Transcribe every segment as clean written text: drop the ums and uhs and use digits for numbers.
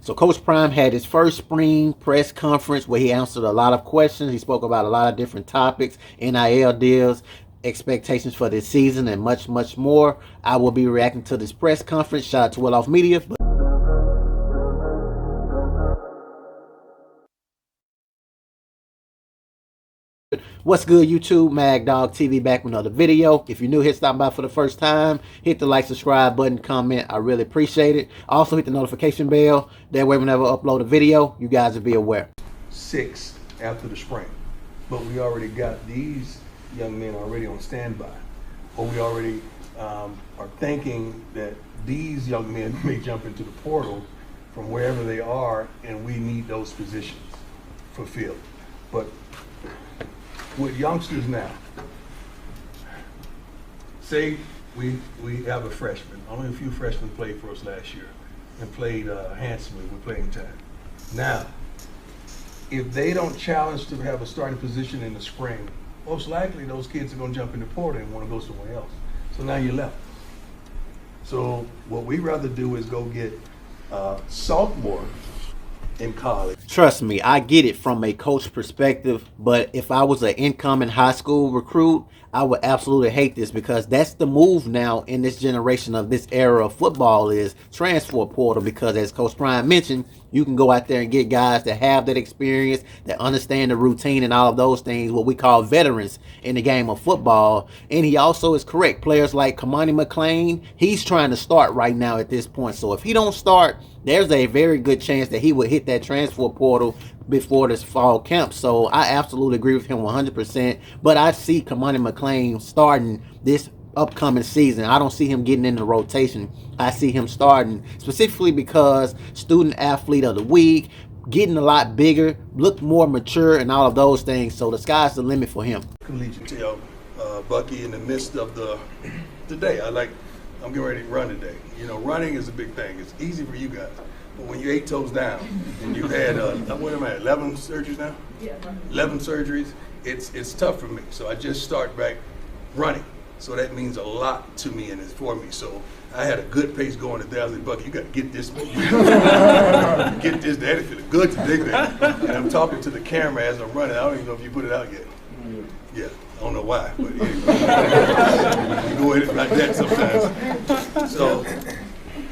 So Coach Prime had his first spring press conference where he answered a lot of questions. He spoke about a lot of different topics, NIL deals, expectations for this season, and much, much more. I will be reacting to this press conference. Shout out to Well Off Media. What's good, YouTube? Mag Dog TV back with another video. If you're new here, stopping by for the first time, hit the like, subscribe button, comment. I really appreciate it. Also, hit the notification bell. That way, whenever I upload a video, you guys will be aware. 6 after the spring, but we already got these young men already on standby, or we already are thinking that these young men may jump into the portal from wherever they are, and we need those positions fulfilled. But with youngsters now, say we have a freshman. Only a few freshmen played for us last year and played handsomely with playing time. Now, if they don't challenge to have a starting position in the spring, most likely those kids are going to jump in the portal and want to go somewhere else. So now you're left. So what we rather do is go get sophomore in college. Trust me, I get it from a coach perspective, but if I was an incoming high school recruit, I would absolutely hate this, because that's the move now in this generation of this era of football is transfer portal, because as Coach Prime mentioned, you can go out there and get guys that have that experience, that understand the routine and all of those things, what we call veterans in the game of football. And he also is correct. Players like Kamani McLean, he's trying to start right now at this point. So if he don't start, there's a very good chance that he would hit that transfer portal before this fall camp. So I absolutely agree with him 100%. But I see Kamani McLean starting this upcoming season. I don't see him getting in the rotation. I see him starting specifically because student athlete of the week, getting a lot bigger, look more mature, and all of those things. So the sky's the limit for him. Collegiate tell Bucky in the midst of the day, I'm getting ready to run today. You know, running is a big thing. It's easy for you guys. But when you're 8 toes down and you've had, what am I, 11 surgeries now? Yeah. 11 surgeries, it's tough for me. So I just start back running. So that means a lot to me and it's for me. So I had a good pace going today. I was like, Bucky, you got to get this. Get this. Daddy feeling good today, man. And I'm talking to the camera as I'm running. I don't even know if you put it out yet. Yeah, I don't know why, but anyway. You go ahead like that sometimes. So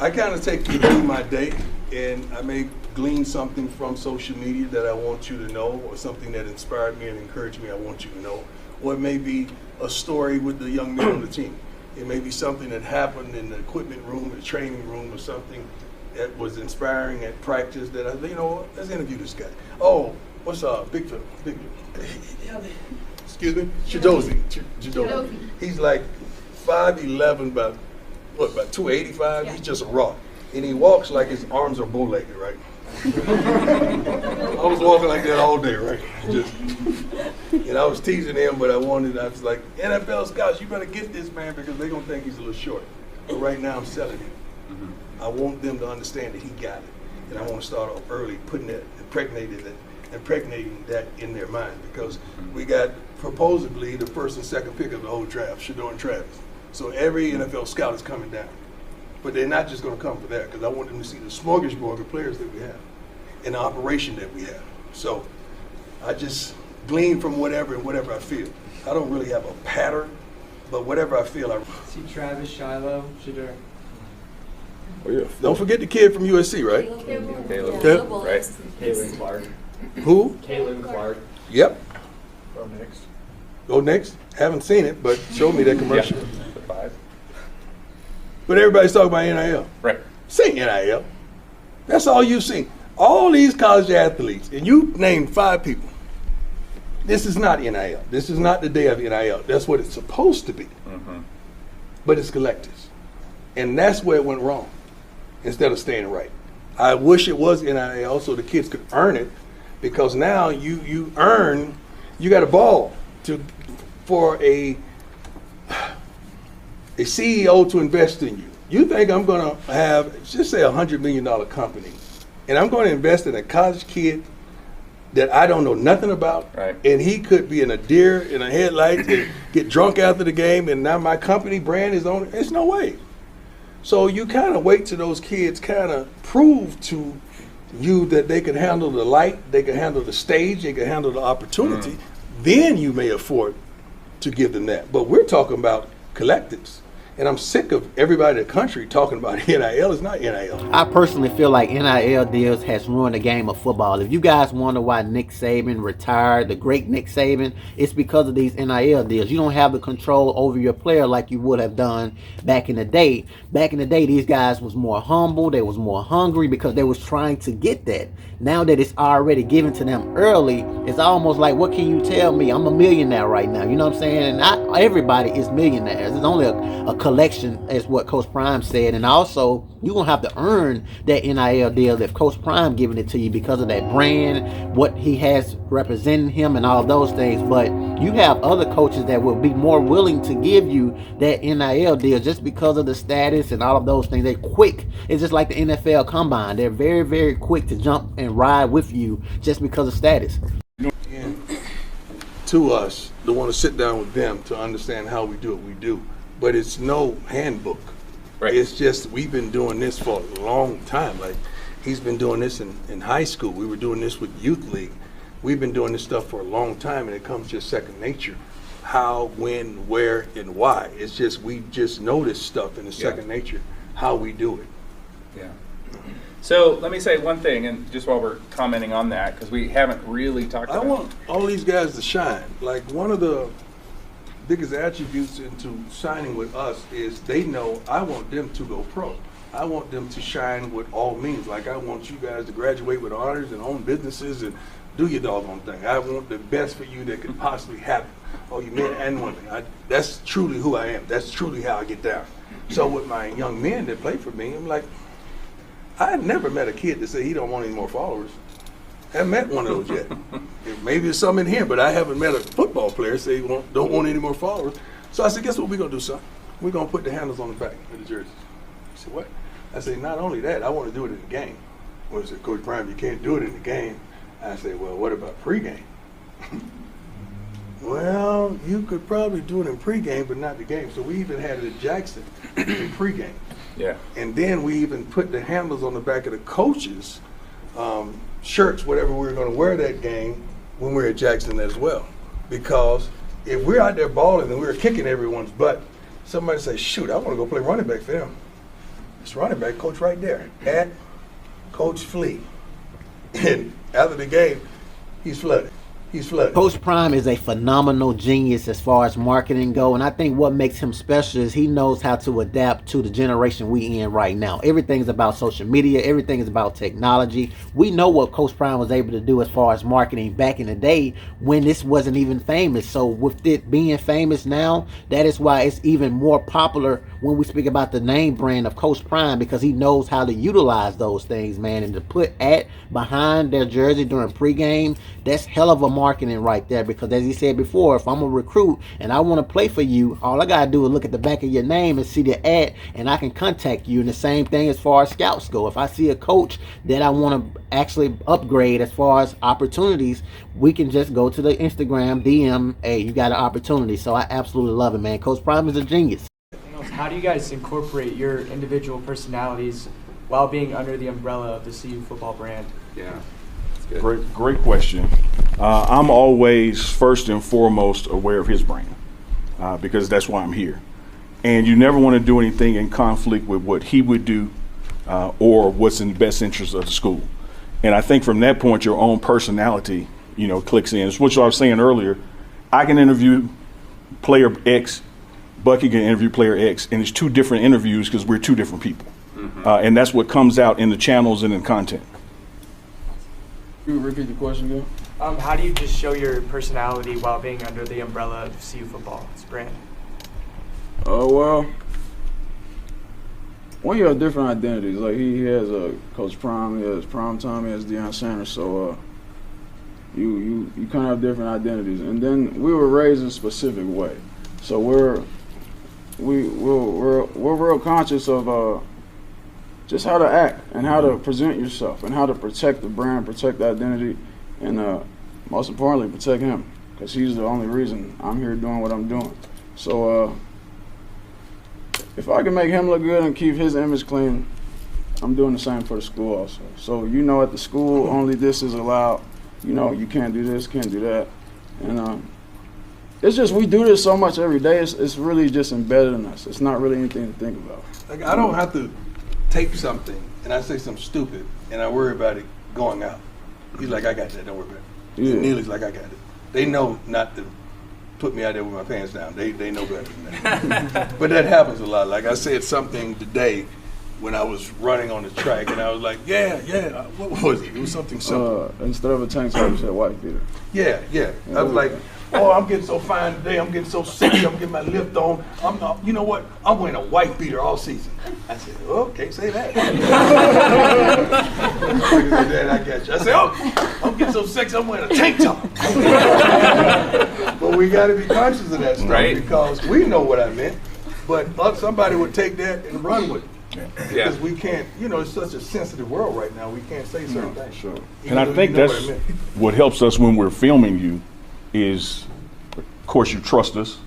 I kind of take you through my day, and I may glean something from social media that I want you to know, or something that inspired me and encouraged me I want you to know. Or it may be a story with the young men on the team. It may be something that happened in the equipment room, the training room, or something that was inspiring at practice that I, you know, let's interview this guy. Oh, what's Big Phil? Excuse me? Chidozie. He's like 5'11", about 285. Yeah. He's just a rock. And he walks like his arms are bow-legged, right? I was walking like that all day, right? And I was teasing him, but I was like, NFL scouts, you better get this man because they're going to think he's a little short. But right now I'm selling him. Mm-hmm. I want them to understand that he got it. And I want to start off early, putting that, impregnating that in their mind, because we got supposedly the first and second pick of the whole draft, Shador and Travis. So every NFL scout is coming down. But they're not just going to come for that, because I want them to see the smorgasbord of players that we have and the operation that we have. So I just glean from whatever I feel. I don't really have a pattern, but whatever I feel, I see. Travis, Shiloh, Shador. Oh yeah. Don't forget the kid from USC, right? Caleb. Right. Kaylin Clark. Who? Kaylin Clark. Yep. Go next. Go next. Haven't seen it, but show me that commercial. Yeah. The 5. But everybody's talking about NIL. Right. See NIL. That's all you've seen. All these college athletes, and you named 5 people. This is not NIL. This is not the day of NIL. That's what it's supposed to be. Mm-hmm. But it's collectives. And that's where it went wrong instead of staying right. I wish it was NIL so the kids could earn it, because now you got a ball for a CEO to invest in you. You think I'm going to have, just say, $100 million company, and I'm going to invest in a college kid that I don't know nothing about, right, and he could be in a deer in a headlight and get drunk after the game, and now my company brand is on it? There's no way. So you kind of wait till those kids kind of prove to you that they can handle the light, they can handle the stage, they can handle the opportunity, then you may afford to give them that. But we're talking about collectives. And I'm sick of everybody in the country talking about NIL. It's not NIL. I personally feel like NIL deals has ruined the game of football. If you guys wonder why Nick Saban retired, the great Nick Saban, it's because of these NIL deals. You don't have the control over your player like you would have done back in the day. Back in the day, these guys was more humble. They was more hungry because they was trying to get that. Now that it's already given to them early, it's almost like, what can you tell me? I'm a millionaire right now. You know what I'm saying? And not everybody is millionaires. It's only a collection, as what Coach Prime said. And also, you're going to have to earn that NIL deal if Coach Prime giving it to you because of that brand, what he has representing him and all of those things. But you have other coaches that will be more willing to give you that NIL deal just because of the status and all of those things. They're quick. It's just like the NFL Combine. They're very, very quick to jump and ride with you just because of status. And to us, to want to sit down with them to understand how we do what we do. But it's no handbook. Right. It's just we've been doing this for a long time. Like he's been doing this in high school. We were doing this with youth league. We've been doing this stuff for a long time, and it comes just second nature. How, when, where, and why. It's just we just know this stuff in the second nature. How we do it. Yeah. So let me say one thing, and just while we're commenting on that, because we haven't really talked I about want all these guys to shine. Like one of the biggest attributes into signing with us is they know I want them to go pro. I want them to shine with all means. Like I want you guys to graduate with honors and own businesses and do your doggone thing. I want the best for you that could possibly happen. Oh, you men and women. That's truly who I am. That's truly how I get down. So with my young men that play for me, I'm like, I had never met a kid that said he don't want any more followers. I haven't met one of those yet. Maybe there's some in here, but I haven't met a football player say he don't want any more followers. So I said, guess what we're going to do, son? We're going to put the handles on the back of the jerseys. He said, what? I said, not only that, I want to do it in the game. Well, he said, Coach Prime, you can't do it in the game. I said, well, what about pregame? Well, you could probably do it in pregame, but not the game. So we even had it at Jackson in pregame. Yeah. And then we even put the handles on the back of the coaches' shirts, whatever we were going to wear that game when we were at Jackson as well. Because if we're out there balling and we're kicking everyone's butt, somebody say, shoot, I want to go play running back for them. It's running back coach right there at Coach Flea. And after the game, he's flooded. He's flooded. Coach Prime is a phenomenal genius as far as marketing go, and I think what makes him special is he knows how to adapt to the generation we in right now. Everything's about social media. Everything is about technology. We know what Coach Prime was able to do as far as marketing back in the day when this wasn't even famous. So with it being famous now, that is why it's even more popular when we speak about the name brand of Coach Prime, because he knows how to utilize those things, man, and to put at behind their jersey during pregame, that's hell of a marketing right there. Because as he said before, if I'm a recruit and I want to play for you, all I gotta do is look at the back of your name and see the ad, and I can contact you. And the same thing as far as scouts go. If I see a coach that I want to actually upgrade as far as opportunities, we can just go to the Instagram DM, hey, you got an opportunity. So I absolutely love it, man. Coach Prime is a genius. How do you guys incorporate your individual personalities while being under the umbrella of the CU football brand? Yeah. That's good. Great question. I'm always first and foremost aware of his brand because that's why I'm here. And you never want to do anything in conflict with what he would do or what's in the best interest of the school. And I think from that point, your own personality, clicks in. It's what I was saying earlier. I can interview player X, Bucky can interview player X, and it's two different interviews because we're two different people. Mm-hmm. And that's what comes out in the channels and in content. You repeat the question again? How do you just show your personality while being under the umbrella of CU football, its brand? Well, you have different identities. Like he has Coach Prime, he has Prime Time, he has Deion Sanders. So you kind of have different identities. And then we were raised in a specific way. So we're real conscious of just how to act and how to present yourself and how to protect the brand, protect the identity, and most importantly, protect him, because he's the only reason I'm here doing what I'm doing. So if I can make him look good and keep his image clean, I'm doing the same for the school also. So at the school only this is allowed. You can't do this, can't do that, and it's just we do this so much every day. It's really just embedded in us. It's not really anything to think about. Like, I don't have to tape something and I say something stupid and I worry about it going out. He's like, I got that, don't worry about it. Yeah. Neely's like, I got it. They know not to put me out there with my pants down. They know better than that. But that happens a lot. Like I said something today when I was running on the track and I was like, yeah, what was it? It was something simple. Instead of a tank top, you said white beater. Yeah. I was like, oh, I'm getting so fine today. I'm getting so sexy. I'm getting my lift on. You know what? I'm wearing a white beater all season. I said, oh, can't say that. Dad, I got you. I said, oh, I'm getting so sexy. I'm wearing a tank top. But we got to be conscious of that stuff because we know what I meant. But somebody would take that and run with it. Because we can't, it's such a sensitive world right now. We can't say certain things. Sure. And I think that's what helps us when we're filming you is, of course, you trust us.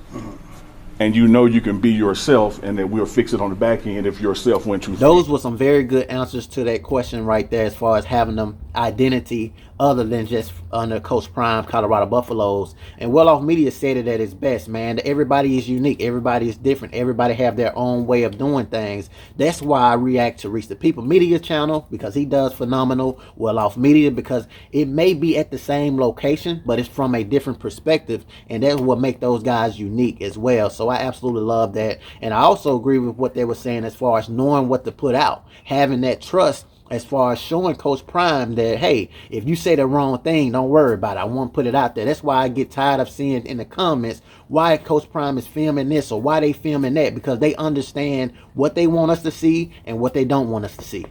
And you can be yourself and that we'll fix it on the back end if yourself went too far. Those were some very good answers to that question right there as far as having them identity other than just under Coach Prime, Colorado Buffaloes. And Well Off Media said it at its best, man. Everybody is unique. Everybody is different. Everybody have their own way of doing things. That's why I react to Reach the People Media channel because he does phenomenal. Well Off Media because it may be at the same location, but it's from a different perspective. And that's what makes those guys unique as well. So I absolutely love that. And I also agree with what they were saying as far as knowing what to put out, having that trust as far as showing Coach Prime that, hey, if you say the wrong thing, don't worry about it. I won't put it out there. That's why I get tired of seeing in the comments why Coach Prime is filming this or why they filming that, because they understand what they want us to see and what they don't want us to see.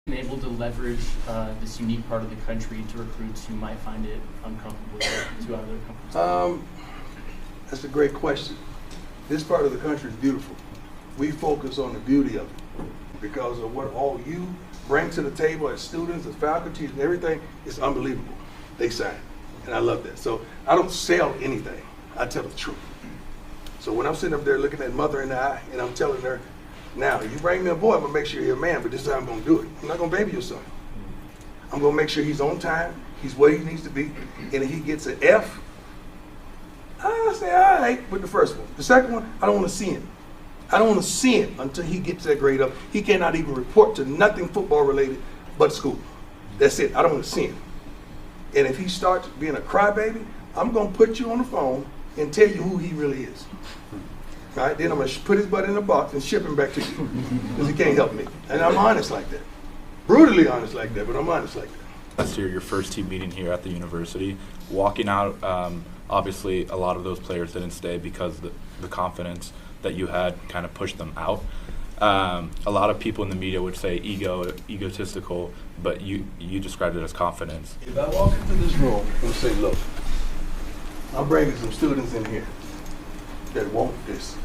Able to leverage this unique part of the country to recruits who might find it uncomfortable to other companies? That's a great question. This part of the country is beautiful. We focus on the beauty of it because of what all you bring to the table as students, as faculty, and everything is unbelievable. They sign, and I love that. So I don't sell anything. I tell the truth. So when I'm sitting up there looking at mother in the eye, and I'm telling her, now, you bring me a boy, I'm gonna make sure you're a man, but this is how I'm gonna do it. I'm not gonna baby your son. I'm gonna make sure he's on time, he's where he needs to be, and if he gets an F, I say, all right, with the first one. The second one, I don't want to see him. I don't want to see him until he gets that grade up. He cannot even report to nothing football related but school. That's it. I don't want to see him. And if he starts being a crybaby, I'm going to put you on the phone and tell you who he really is. All right? Then I'm going to put his butt in a box and ship him back to you because he can't help me. And I'm honest like that. Brutally honest like that, but I'm honest like that. Last year, your first team meeting here at the university, walking out, obviously a lot of those players didn't stay because the confidence that you had kind of pushed them out. A lot of people in the media would say egotistical, but you described it as confidence. If I walk into this room and say, look, I'm bringing some students in here that want this.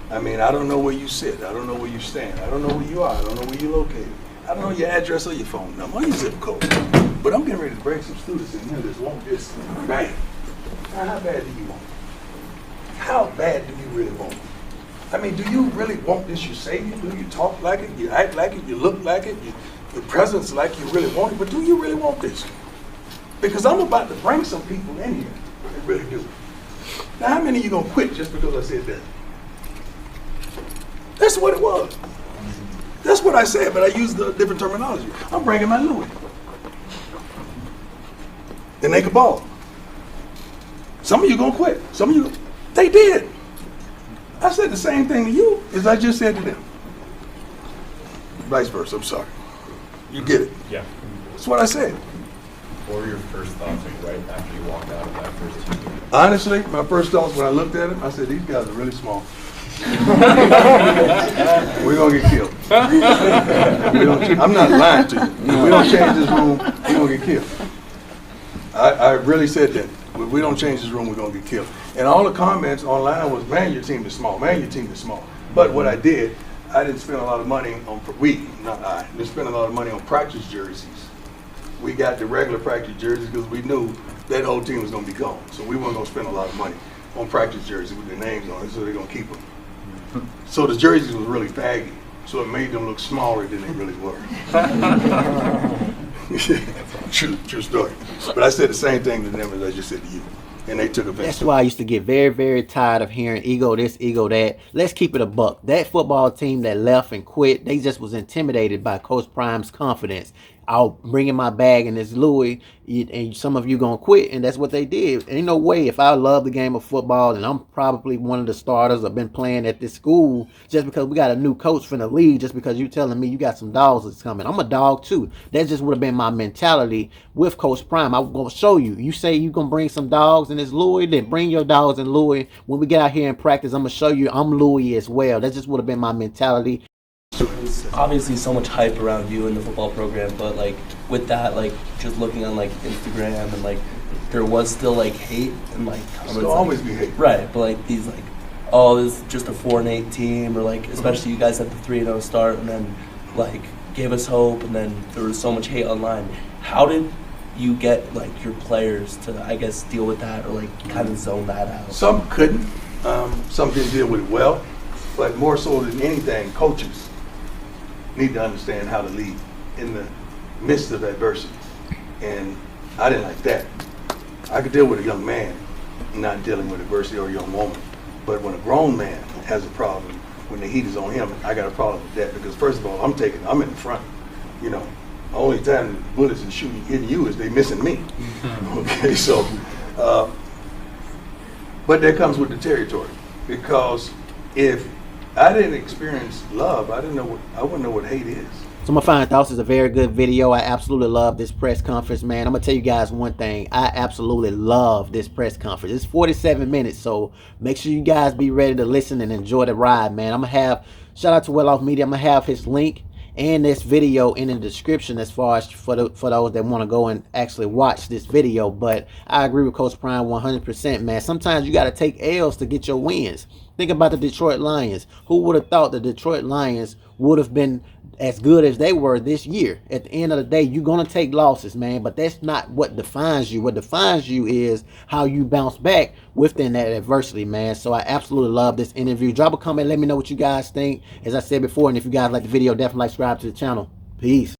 I mean, I don't know where you sit. I don't know where you stand. I don't know where you are. I don't know where you're located. I don't know your address or your phone number or your zip code. But I'm getting ready to bring some students in here that want this bad. Now, how bad do you want it? How bad do you really want it? I mean, do you really want this? You say you do, you talk like it, you act like it, you look like it, your presence like you really want it, but do you really want this? Because I'm about to bring some people in here that really do. Now, how many of you gonna quit just because I said that? That's what it was. That's what I said, but I used the different terminology. I'm bringing my Louis. Then they could ball. Some of you gonna quit. Some of you, they did. I said the same thing to you as I just said to them. Vice versa, I'm sorry. You get it. Yeah. That's what I said. What were your first thoughts right after you walked out of that first team meeting? Honestly, my first thoughts when I looked at them, I said, these guys are really small. We're gonna get killed. I'm not lying to you. If we don't change this room, we're gonna get killed. I really said that. If we don't change this room, we're gonna get killed. And all the comments online was, man, your team is small. Man, your team is small. But what I did, I didn't spend a lot of money on, didn't spend a lot of money on practice jerseys. We got the regular practice jerseys because we knew that whole team was gonna be gone. So we weren't gonna spend a lot of money on practice jerseys with their names on it, so they're gonna keep them. So the jerseys was really baggy. so it made them look smaller than they really were. True story. But I said the same thing to them as I just said to you, and they took offense. That's why I used to get very, very tired of hearing ego this, ego that. Let's keep it a buck. That football team that left and quit, they just was intimidated by Coach Prime's confidence. I'll bring in my bag and it's Louis, and some of you gonna quit, and that's what they did. Ain't no way. If I love the game of football and I'm probably one of the starters, I've been playing at this school, just because we got a new coach from the league, just because you telling me you got some dogs that's coming. I'm a dog too. That just would have been my mentality with Coach Prime. I'm gonna show you. You say you gonna bring some dogs and it's Louis, then bring your dogs and Louis. When we get out here in practice, I'm gonna show you I'm Louis as well. That just would have been my mentality. There's obviously so much hype around you in the football program, but like with that, like just looking on like Instagram and like there was still like hate and like comments. There'll always be hate. Right, but like these like, oh, this is just a 4-8 team, or like especially you guys had the 3-0 start and then like gave us hope, and then there was so much hate online. How did you get like your players to, I guess, deal with that or like kind of zone that out? Some couldn't. Some didn't deal with it well, but more so than anything, coaches need to understand how to lead in the midst of adversity. And I didn't like that. I could deal with a young man not dealing with adversity, or a young woman. But when a grown man has a problem, when the heat is on him, I got a problem with that, because first of all, I'm in the front. You know, the only time the bullets are shooting hitting you is they missing me. Okay, so, but that comes with the territory, because if I didn't experience love, I wouldn't know what hate is. So my final thoughts is a very good video. I absolutely love this press conference, man. I'm gonna tell you guys one thing. I absolutely love this press conference. It's 47 minutes, so make sure you guys be ready to listen and enjoy the ride, man. I'm gonna have, shout out to Well Off Media, I'm gonna have his link and this video in the description as far as for those that want to go and actually watch this video. But I agree with Coach Prime 100%, man. Sometimes you got to take L's to get your wins. Think about the Detroit Lions. Who would have thought the Detroit Lions would have been as good as they were this year? At the end of the day, you're going to take losses, man, but that's not what defines you. What defines you is how you bounce back within that adversity, man. So I absolutely love this interview. Drop a comment, let me know what you guys think. As I said before, and if you guys like the video, definitely subscribe to the channel. Peace.